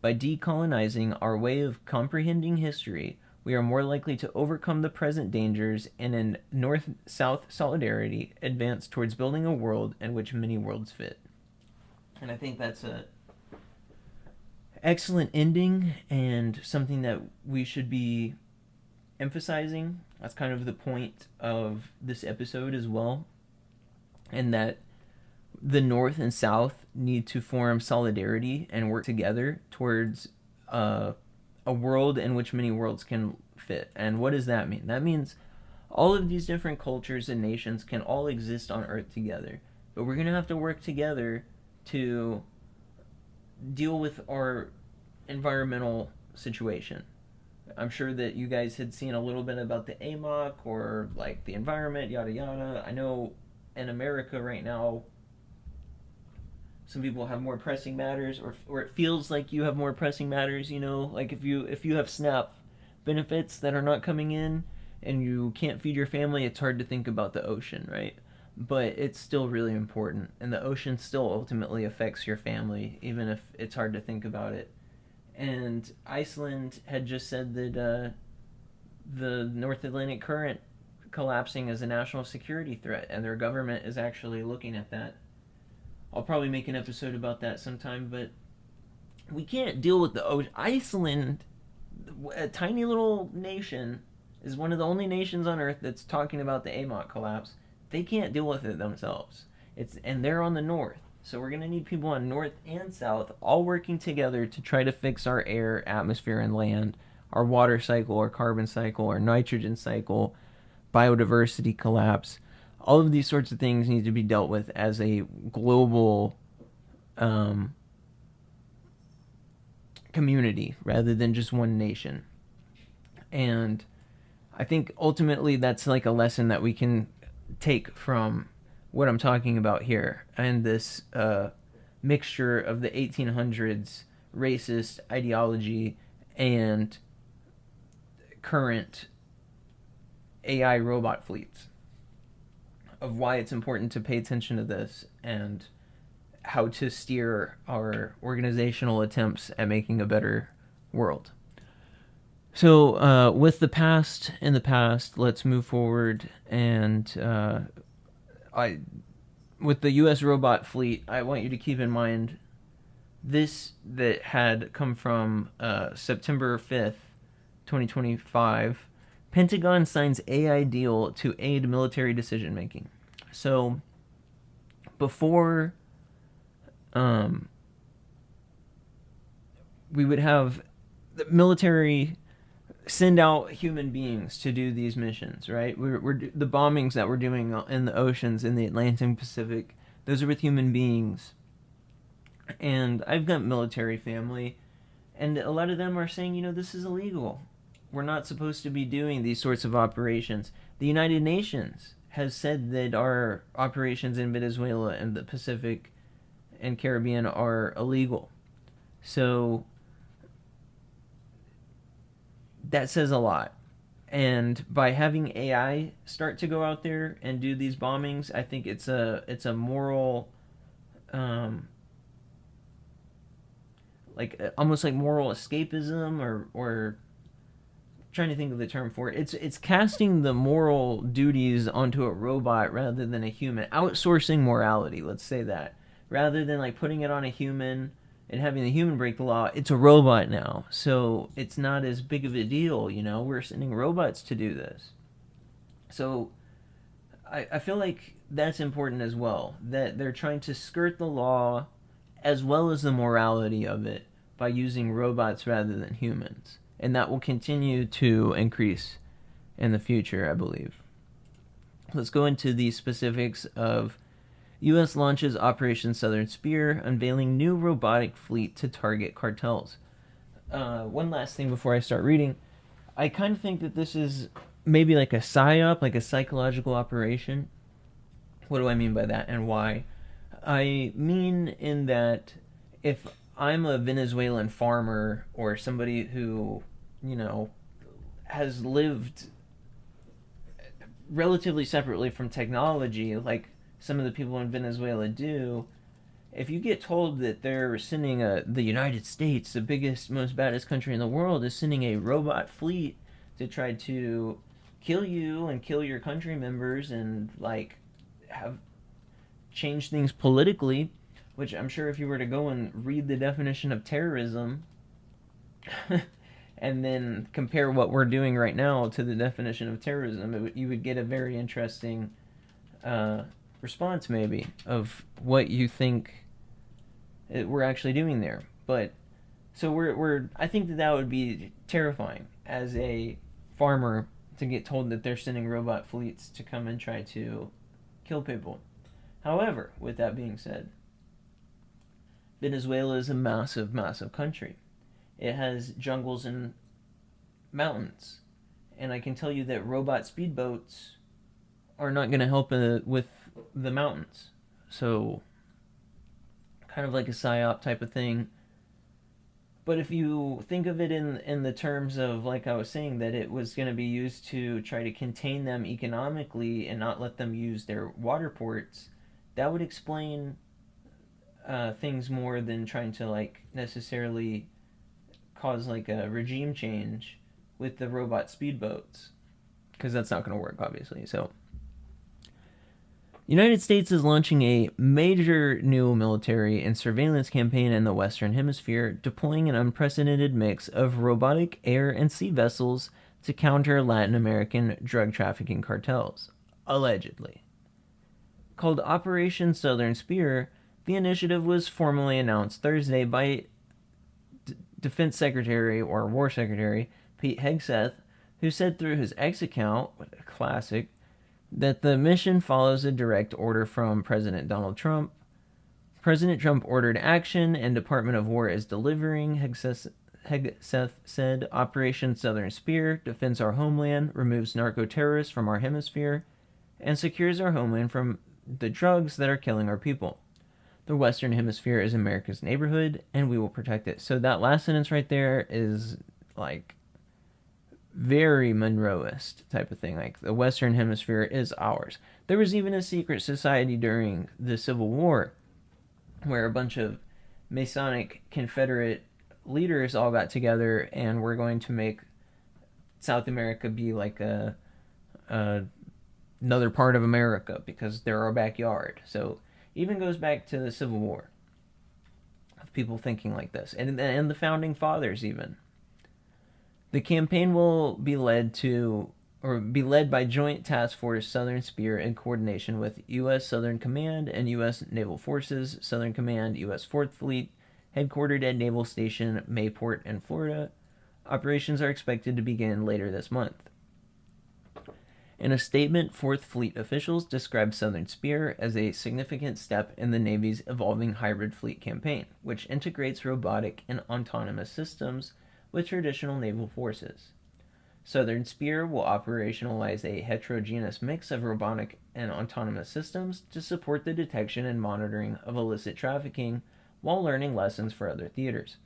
By decolonizing our way of comprehending history, we are more likely to overcome the present dangers and in North-South solidarity advance towards building a world in which many worlds fit. And I think that's an excellent ending and something that we should be emphasizing. That's kind of the point of this episode as well. And that the North and South need to form solidarity and work together towards a world in which many worlds can fit. And what does that mean? That means all of these different cultures and nations can all exist on Earth together. But we're going to have to work together to deal with our environmental situation. I'm sure that you guys had seen a little bit about the AMOC or like the environment, yada yada. I know in America right now, some people have more pressing matters, or it feels like you have more pressing matters. You know, like if you have SNAP benefits that are not coming in, and you can't feed your family, it's hard to think about the ocean, right? But it's still really important, and the ocean still ultimately affects your family, even if it's hard to think about it. And Iceland had just said that the North Atlantic Current collapsing is a national security threat, and their government is actually looking at that. I'll probably make an episode about that sometime, but we can't deal with the ocean. Iceland, a tiny little nation, is one of the only nations on Earth that's talking about the AMOC collapse. They can't deal with it themselves. And they're on the north. So we're going to need people on north and south all working together to try to fix our air, atmosphere, and land, our water cycle, our carbon cycle, our nitrogen cycle, biodiversity collapse. All of these sorts of things need to be dealt with as a global community rather than just one nation. And I think ultimately that's like a lesson that we can take from what I'm talking about here, and this mixture of the 1800s racist ideology and current AI robot fleets, of why it's important to pay attention to this and how to steer our organizational attempts at making a better world. So with the past in the past, let's move forward. And with the U.S. robot fleet, I want you to keep in mind this that had come from September 5th, 2025. Pentagon signs AI deal to aid military decision making. So before we would have the military send out human beings to do these missions, right? We're the bombings that we're doing in the oceans, in the Atlantic and Pacific, those are with human beings. And I've got military family, and a lot of them are saying, this is illegal. We're not supposed to be doing these sorts of operations. The United Nations has said that our operations in Venezuela and the Pacific and Caribbean are illegal. So that says a lot. And by having AI start to go out there and do these bombings, I think it's a moral, almost like moral escapism, or trying to think of the term for it. It's casting the moral duties onto a robot rather than a human. Outsourcing morality, let's say that. Rather than like putting it on a human and having the human break the law, it's a robot now. So it's not as big of a deal, We're sending robots to do this. So I feel like that's important as well, that they're trying to skirt the law as well as the morality of it by using robots rather than humans. And that will continue to increase in the future, I believe. Let's go into the specifics of U.S. launches Operation Southern Spear, unveiling new robotic fleet to target cartels. One last thing before I start reading. I kind of think that this is maybe like a psyop, like a psychological operation. What do I mean by that, and why? I mean in that if I'm a Venezuelan farmer or somebody who, has lived relatively separately from technology, like some of the people in Venezuela do, if you get told that they're sending the United States, the biggest, most baddest country in the world, is sending a robot fleet to try to kill you and kill your country members and have change things politically, which I'm sure if you were to go and read the definition of terrorism and then compare what we're doing right now to the definition of terrorism, you would get a very interesting response maybe of what you think we're actually doing there. But so I think that would be terrifying as a farmer to get told that they're sending robot fleets to come and try to kill people. However, with that being said, Venezuela is a massive, massive country. It has jungles in mountains. And I can tell you that robot speedboats are not going to help with the mountains. So, kind of like a psyop type of thing. But if you think of it in the terms of, like I was saying, that it was going to be used to try to contain them economically and not let them use their water ports, that would explain things more than trying to like necessarily cause like a regime change with the robot speedboats, because that's not going to work, obviously. So, United States is launching a major new military and surveillance campaign in the Western Hemisphere, deploying an unprecedented mix of robotic air and sea vessels to counter Latin American drug trafficking cartels, allegedly. Called Operation Southern Spear, the initiative was formally announced Thursday by Defense Secretary or War Secretary Pete Hegseth, who said through his X account, classic, that the mission follows a direct order from President Donald Trump. President Trump ordered action, and Department of War is delivering, Hegseth said. Operation Southern Spear defends our homeland, removes narco-terrorists from our hemisphere, and secures our homeland from the drugs that are killing our people. The Western Hemisphere is America's neighborhood, and we will protect it. So that last sentence right there is like very Monroeist type of thing. Like, the Western Hemisphere is ours. There was even a secret society during the Civil War where a bunch of Masonic Confederate leaders all got together and were going to make South America be like another part of America because they're our backyard. So even goes back to the Civil War of people thinking like this, and the Founding Fathers even. The campaign will be led by Joint Task Force Southern Spear in coordination with U.S. Southern Command and U.S. Naval Forces Southern Command, U.S. 4th Fleet, headquartered at Naval Station Mayport in Florida. Operations are expected to begin later this month. In a statement, 4th Fleet officials described Southern Spear as a significant step in the Navy's evolving hybrid fleet campaign, which integrates robotic and autonomous systems with traditional naval forces. Southern Spear will operationalize a heterogeneous mix of robotic and autonomous systems to support the detection and monitoring of illicit trafficking while learning lessons for other theaters.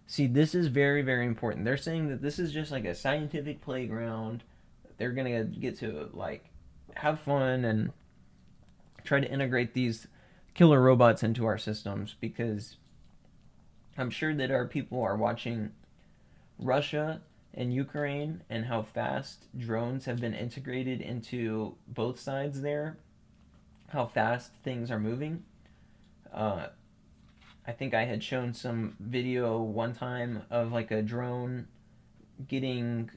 See, this is very, very important. They're saying that this is just like a scientific playground. They're going to get to like have fun and try to integrate these killer robots into our systems, because I'm sure that our people are watching Russia and Ukraine and how fast drones have been integrated into both sides there, how fast things are moving. I think I had shown some video one time of like a drone getting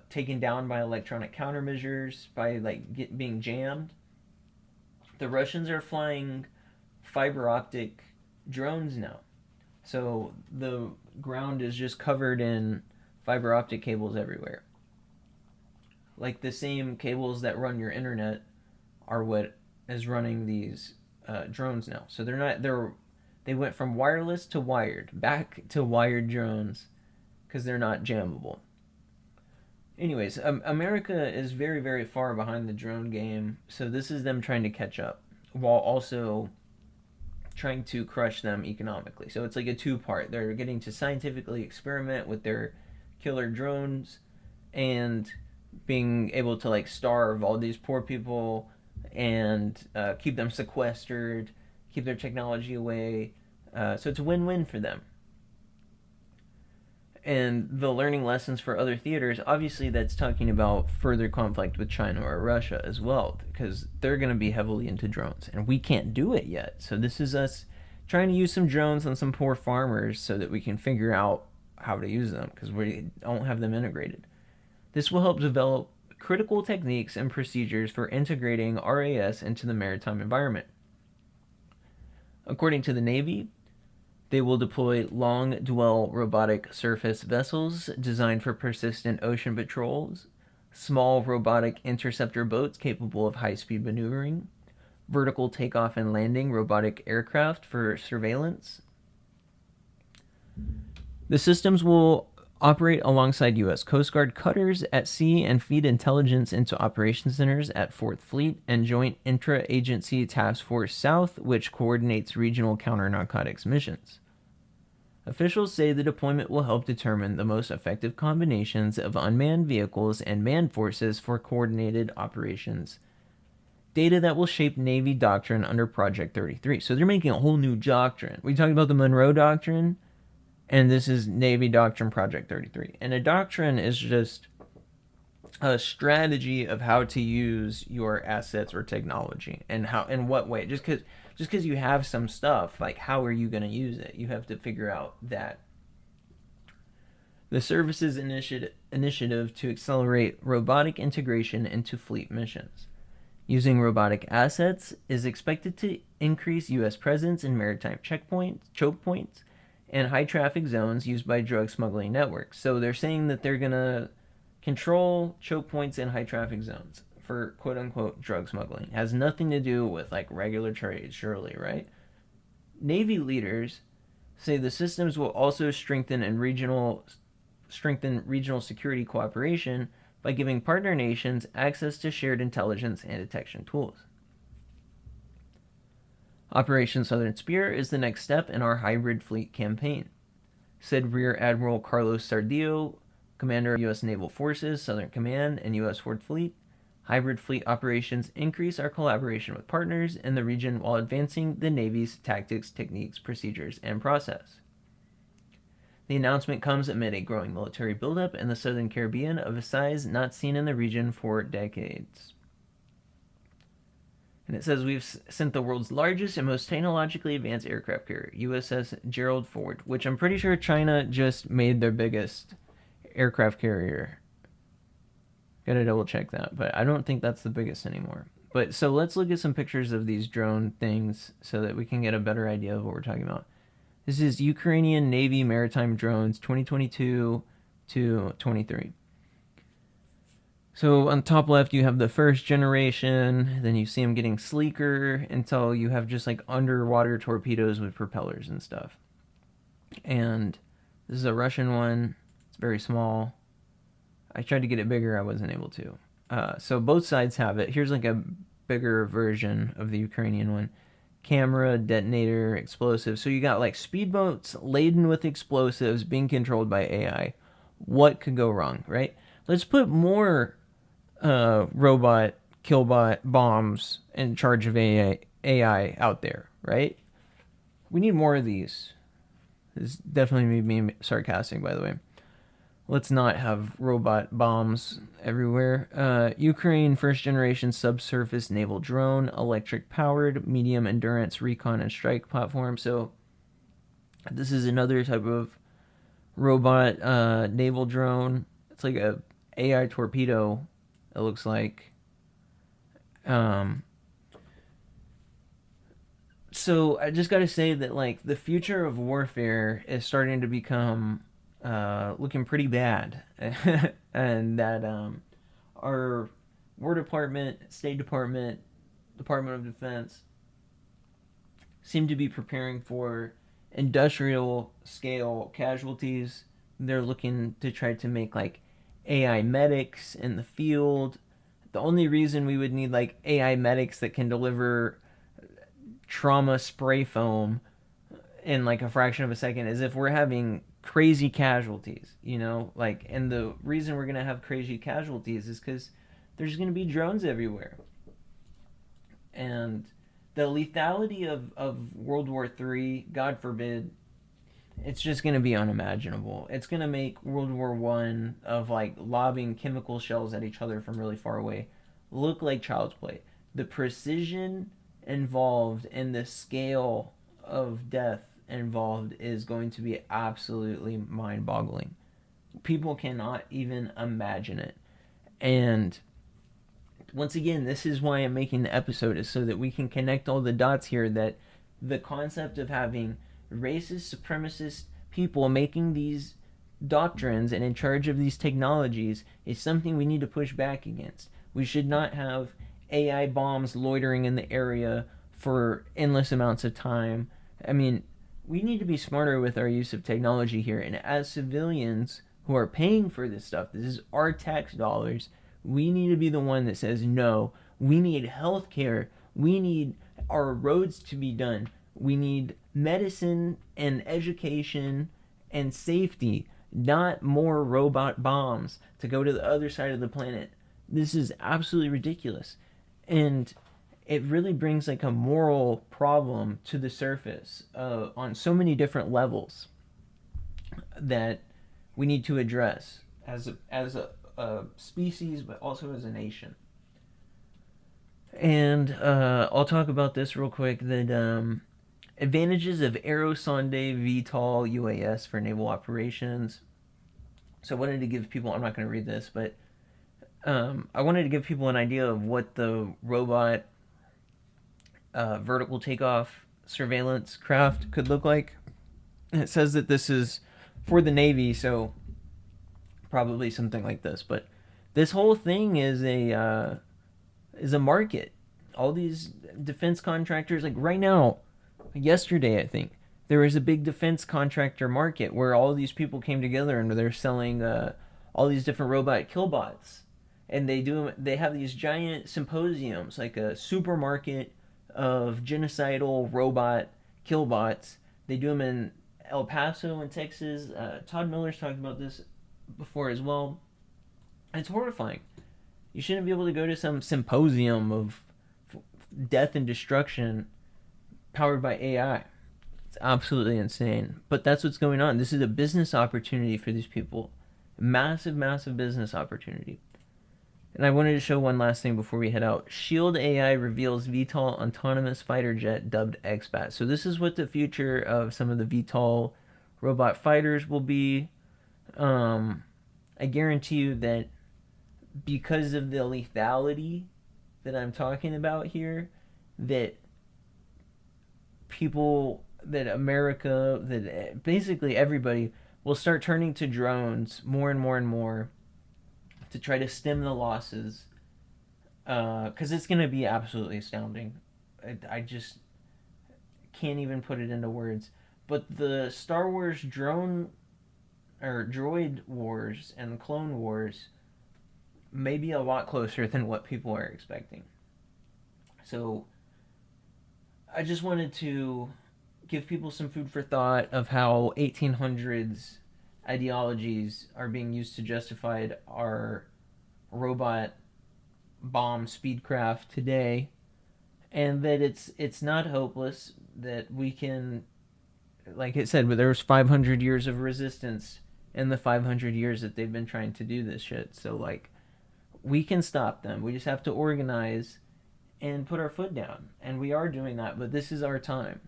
taken down by electronic countermeasures, by like being jammed. The Russians are flying fiber optic drones now. So the ground is just covered in fiber optic cables everywhere. Like the same cables that run your internet are what is running these drones now. So they went from wireless to wired, back to wired drones, because they're not jammable. Anyways, America is very, very far behind the drone game, so this is them trying to catch up while also trying to crush them economically. So it's like a two-part. They're getting to scientifically experiment with their killer drones and being able to like starve all these poor people and keep them sequestered, keep their technology away. So it's a win-win for them. And the learning lessons for other theaters, obviously that's talking about further conflict with China or Russia as well, because they're going to be heavily into drones, and we can't do it yet. So this is us trying to use some drones on some poor farmers so that we can figure out how to use them, because we don't have them integrated. This will help develop critical techniques and procedures for integrating RAS into the maritime environment. According to the Navy, they will deploy long-dwell robotic surface vessels designed for persistent ocean patrols, small robotic interceptor boats capable of high-speed maneuvering, vertical takeoff and landing robotic aircraft for surveillance. The systems will operate alongside U.S. Coast Guard cutters at sea and feed intelligence into operations centers at 4th Fleet and Joint Intra-Agency Task Force South, which coordinates regional counter-narcotics missions. Officials say the deployment will help determine the most effective combinations of unmanned vehicles and manned forces for coordinated operations. Data that will shape Navy doctrine under Project 33. So they're making a whole new doctrine. We talked about the Monroe Doctrine, and this is Navy Doctrine Project 33. And a doctrine is just a strategy of how to use your assets or technology, and how, in what way. Just because you have some stuff, like, how are you going to use it? You have to figure out that. The services initiative to accelerate robotic integration into fleet missions. Using robotic assets is expected to increase U.S. presence in maritime choke points, and high traffic zones used by drug smuggling networks. So they're saying that they're going to control choke points and high traffic zones for quote unquote drug smuggling. It has nothing to do with like regular trade, surely, right? Navy leaders say the systems will also strengthen regional security cooperation by giving partner nations access to shared intelligence and detection tools. Operation Southern Spear is the next step in our hybrid fleet campaign, said Rear Admiral Carlos Sardillo, commander of U.S. Naval Forces, Southern Command, and U.S. 4th Fleet. Hybrid fleet operations increase our collaboration with partners in the region while advancing the Navy's tactics, techniques, procedures, and process. The announcement comes amid a growing military buildup in the Southern Caribbean of a size not seen in the region for decades. And it says we've sent the world's largest and most technologically advanced aircraft carrier, USS Gerald Ford, which I'm pretty sure China just made their biggest aircraft carrier. Gotta double check that, but I don't think that's the biggest anymore. But so let's look at some pictures of these drone things so that we can get a better idea of what we're talking about. This is Ukrainian Navy maritime drones 2022 to 23. So on top left, you have the first generation, then you see them getting sleeker until you have just like underwater torpedoes with propellers and stuff. And this is a Russian one. It's very small. I tried to get it bigger. I wasn't able to. So both sides have it. Here's like a bigger version of the Ukrainian one. Camera, detonator, explosive. So you got like speedboats laden with explosives being controlled by AI. What could go wrong, right? Let's put more robot killbot bombs in charge of AI out there, right? We need more of these. This is definitely me being sarcastic, by the way. Let's not have robot bombs everywhere. Ukraine first generation subsurface naval drone, electric powered, medium endurance recon and strike platform. So this is another type of robot naval drone. It's like a AI torpedo, it looks like. So I just got to say that like the future of warfare is starting to become looking pretty bad, and that our War Department, State Department, Department of Defense seem to be preparing for industrial scale casualties. They're looking to try to make like AI medics in the field. The only reason we would need like AI medics that can deliver trauma spray foam in like a fraction of a second is if we're having crazy casualties, you know, like, and the reason we're going to have crazy casualties is because there's going to be drones everywhere. And the lethality of World War III, God forbid, it's just going to be unimaginable. It's going to make World War I of like lobbing chemical shells at each other from really far away look like child's play. The precision involved and the scale of death involved is going to be absolutely mind-boggling. People cannot even imagine it. And once again, this is why I'm making the episode, is so that we can connect all the dots here, that the concept of having racist, supremacist people making these doctrines and in charge of these technologies is something we need to push back against. We should not have AI bombs loitering in the area for endless amounts of time. I mean, we need to be smarter with our use of technology here. And as civilians, who are paying for this stuff. This is our tax dollars. We need to be the one that says no. We need health care. We need our roads to be done. We need medicine and education and safety, not more robot bombs to go to the other side of the planet. This is absolutely ridiculous. And it really brings like a moral problem to the surface on so many different levels that we need to address as a species, but also as a nation. And I'll talk about this real quick. That advantages of Aerosonde VTOL UAS for naval operations. So I wanted to give people, I'm not going to read this, but I wanted to give people an idea of what the robot vertical takeoff surveillance craft could look like. And it says that this is for the Navy, so probably something like this. But this whole thing is a market. All these defense contractors, like right now, yesterday I think, there was a big defense contractor market where all these people came together and they're selling all these different robot killbots. And they have these giant symposiums, like a supermarket of genocidal robot killbots. They do them in El Paso in Texas. Todd Miller's talked about this before as well. It's horrifying. You shouldn't be able to go to some symposium of death and destruction powered by AI. It's absolutely insane. But that's what's going on. This is a business opportunity for these people. Massive, massive business opportunity. And I wanted to show one last thing before we head out. Shield AI reveals VTOL autonomous fighter jet dubbed XBAT. So this is what the future of some of the VTOL robot fighters will be. I guarantee you that because of the lethality that I'm talking about here, that people, that America, that basically everybody will start turning to drones more and more and more to try to stem the losses, because it's going to be absolutely astounding. I just can't even put it into words. But the Star Wars drone or droid wars and clone wars may be a lot closer than what people are expecting. So I just wanted to give people some food for thought of how 1800s ideologies are being used to justify our robot bomb speedcraft today, and that it's not hopeless, that we can, like it said, but there was 500 years of resistance in the 500 years that they've been trying to do this shit. So like, we can stop them. We just have to organize and put our foot down, and we are doing that. But this is our time,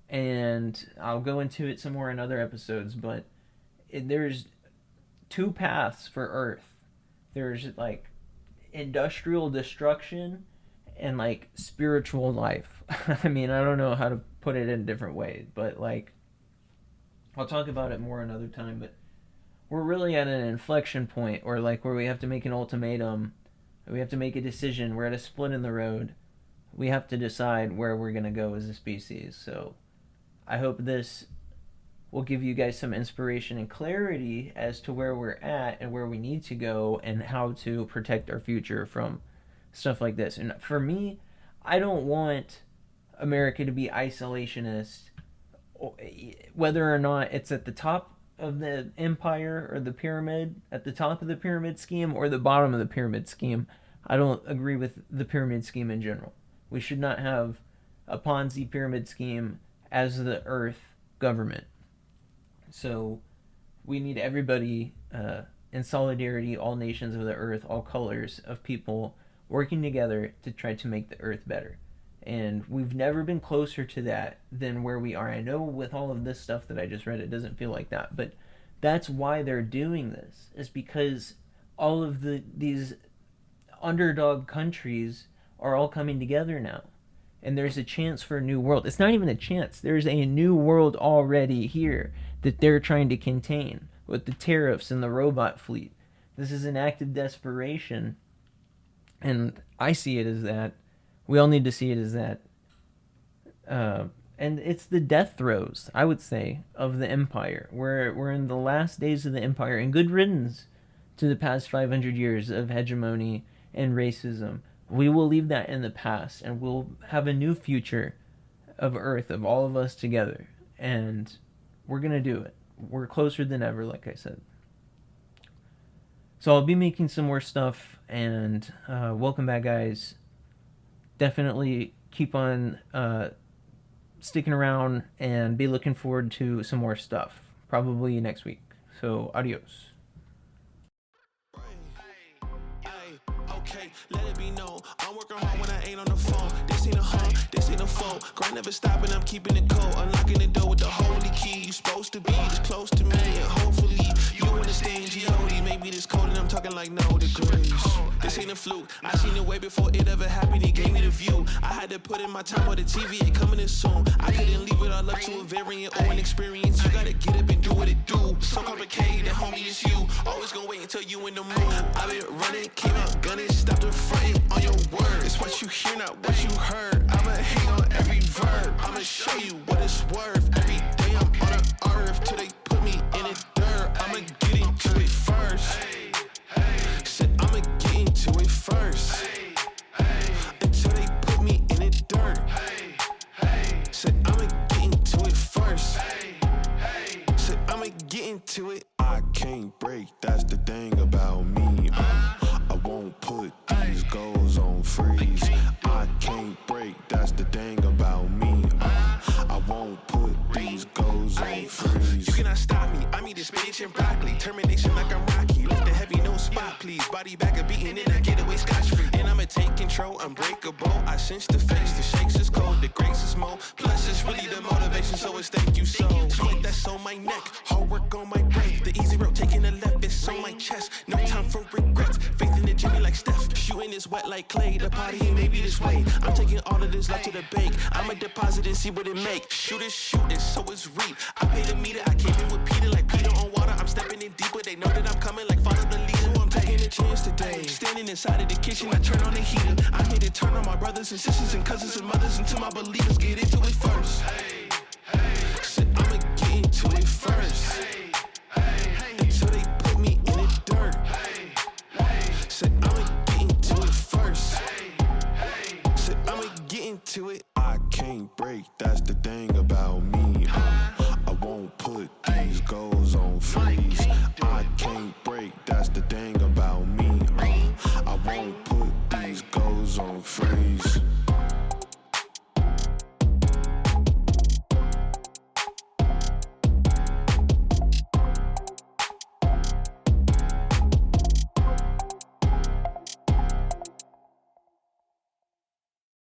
and I'll go into it some more in other episodes. But there's two paths for Earth. There's like industrial destruction and like spiritual life. I mean, I don't know how to put it in a different way, but like, I'll talk about it more another time. But we're really at an inflection point, or like where we have to make an ultimatum, we have to make a decision. We're at a split in the road. We have to decide where we're going to go as a species. So I hope this will give you guys some inspiration and clarity as to where we're at and where we need to go and how to protect our future from stuff like this. And for me, I don't want America to be isolationist, whether or not it's at the top of the empire or the pyramid, at the top of the pyramid scheme or the bottom of the pyramid scheme. I don't agree with the pyramid scheme in general. We should not have a Ponzi pyramid scheme as the Earth government. So we need everybody in solidarity, all nations of the Earth, all colors of people working together to try to make the Earth better. And we've never been closer to that than where we are. I know with all of this stuff that I just read, it doesn't feel like that. But that's why they're doing this, is because all of these underdog countries are all coming together now. And there's a chance for a new world. It's not even a chance. There's a new world already here that they're trying to contain with the tariffs and the robot fleet. This is an act of desperation. And I see it as that. We all need to see it as that. And it's the death throes, I would say, of the empire. We're in the last days of the empire, and good riddance to the past 500 years of hegemony and racism. We will leave that in the past, and we'll have a new future of Earth, of all of us together. And we're going to do it. We're closer than ever, like I said. So I'll be making some more stuff, and welcome back, guys. Definitely keep on sticking around and be looking forward to some more stuff, probably next week. So, adios. Okay, let it be known, I'm working hard when I ain't on the phone. This ain't a home, this ain't a phone. Grind never stopping, I'm keeping it cold. Unlocking the door with the holy key. You supposed to be this close to me, and hopefully you understand G.O.D. Maybe this cold and I'm talking like no degrees. This ain't a fluke, I seen it way before it ever happened. He gave me the view, I had to put in my time on the TV ain't coming in soon. I couldn't leave it all up to a variant or an experience. You gotta get up and do what it do. So complicated, homie, it's you. Always gonna wait until you in the mood. I've been running, came out gunning, stop the fronting on your word. It's what you hear, not what you heard. I'ma hang on every verb. I'ma show you what it's worth. Every day I'm on the earth till they put me in the dirt. I'ma get into it first. Said I'ma get into it first. Until they put me in the dirt. Said I'ma get into it first. Said I'ma get into it. I can't break, that's the thing about me. I won't put these goals on freeze. I can't break, that's the thing about me. I won't put these goals on freeze. You cannot stop me, I mean this spinach and broccoli. Termination like I'm Rocky, lift the heavy, no spot please. Body back a beating and I get away scotch-free. And I'ma take control, unbreakable. I sense the face, the shakes is cold, the grace is more. Plus it's really the motivation, so it's thank you so. Put that's on my neck, hard work on my brain. The easy road taking the left, it's on my chest. No time for regrets, faith in the Jimmy like Steph. Shooting is wet like clay, the party ain't maybe this way. I'm taking all of this left to the bank. I'ma deposit and see what it make. Shoot it, so it's reap. I paid a meter, I came in with Peter like Peter on water. I'm stepping in deeper, they know that I'm coming like follow the leader. I'm taking a chance today. Standing inside of the kitchen, I turn on the heater. I'm here to turn on my brothers and sisters and cousins and mothers until my believers get into it first. Said I'ma get into it first. Until they put me in the dirt. Said I'ma get into it first. Said I'ma get into it. I can't break, that's the thing about me.